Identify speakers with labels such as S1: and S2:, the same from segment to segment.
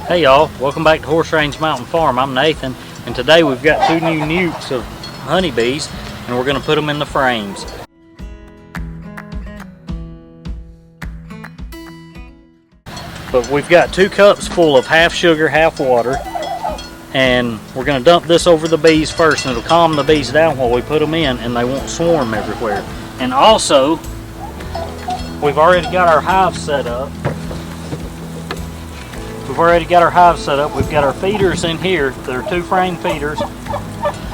S1: Hey y'all, welcome back to Horse Range Mountain Farm. I'm Nathan, and today we've got two new nukes of honeybees, and we're going to put them in the frames. But we've got 2 cups full of half sugar, half water, and we're going to dump this over the bees first, and it'll calm the bees down while we put them in, and they won't swarm everywhere. And also, we've already got our hive set up. We've got our feeders in here. They're 2 frame feeders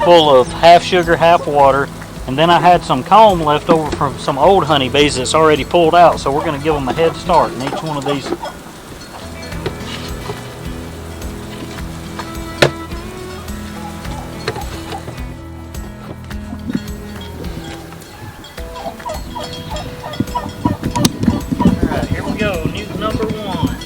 S1: full of half sugar, half water. And then I had some comb left over from some old honeybees that's already pulled out. So we're going to give them a head start in each one of these. Alright, here we go. Nuke number 1.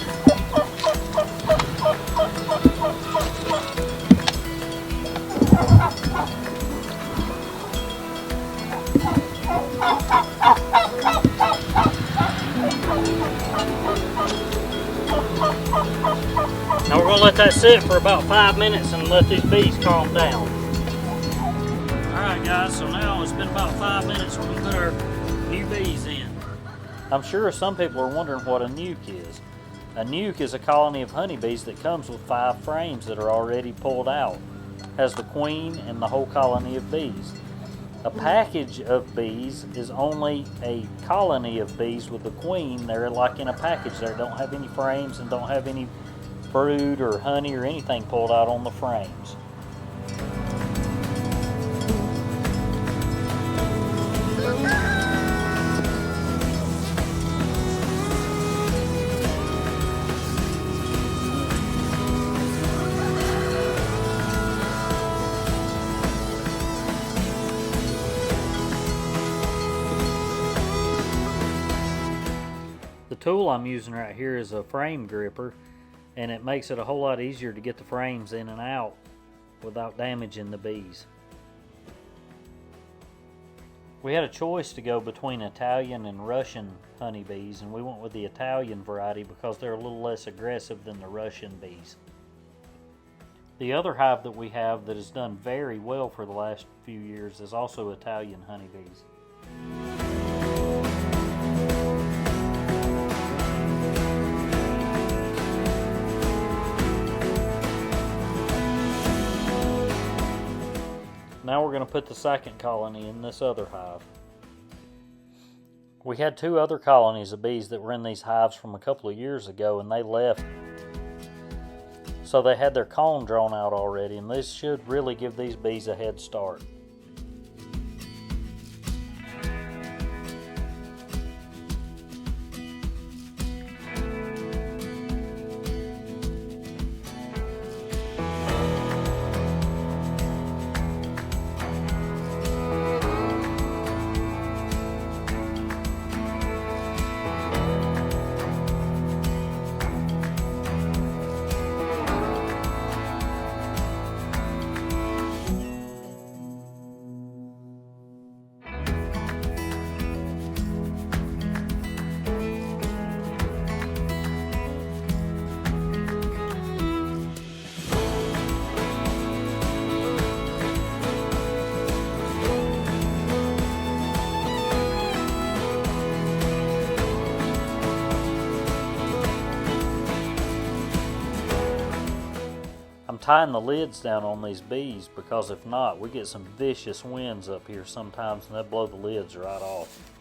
S1: Now we're going to let that sit for about 5 minutes and let these bees calm down. Alright guys, so now it's been about 5 minutes. We're going to put our new bees in. I'm sure some people are wondering what a nuke is. A nuke is a colony of honeybees that comes with 5 frames that are already pulled out. Has the queen and the whole colony of bees. A package of bees is only a colony of bees with the queen. They're like in a package. They don't have any frames and don't have any brood or honey or anything pulled out on the frames. The tool I'm using right here is a frame gripper, and it makes it a whole lot easier to get the frames in and out without damaging the bees. We had a choice to go between Italian and Russian honeybees, and we went with the Italian variety because they're a little less aggressive than the Russian bees. The other hive that we have that has done very well for the last few years is also Italian honeybees. Now we're going to put the second colony in this other hive. We had 2 other colonies of bees that were in these hives from a couple of years ago, and they left. So they had their comb drawn out already, and this should really give these bees a head start. I'm tying the lids down on these bees because if not, we get some vicious winds up here sometimes and they'll blow the lids right off.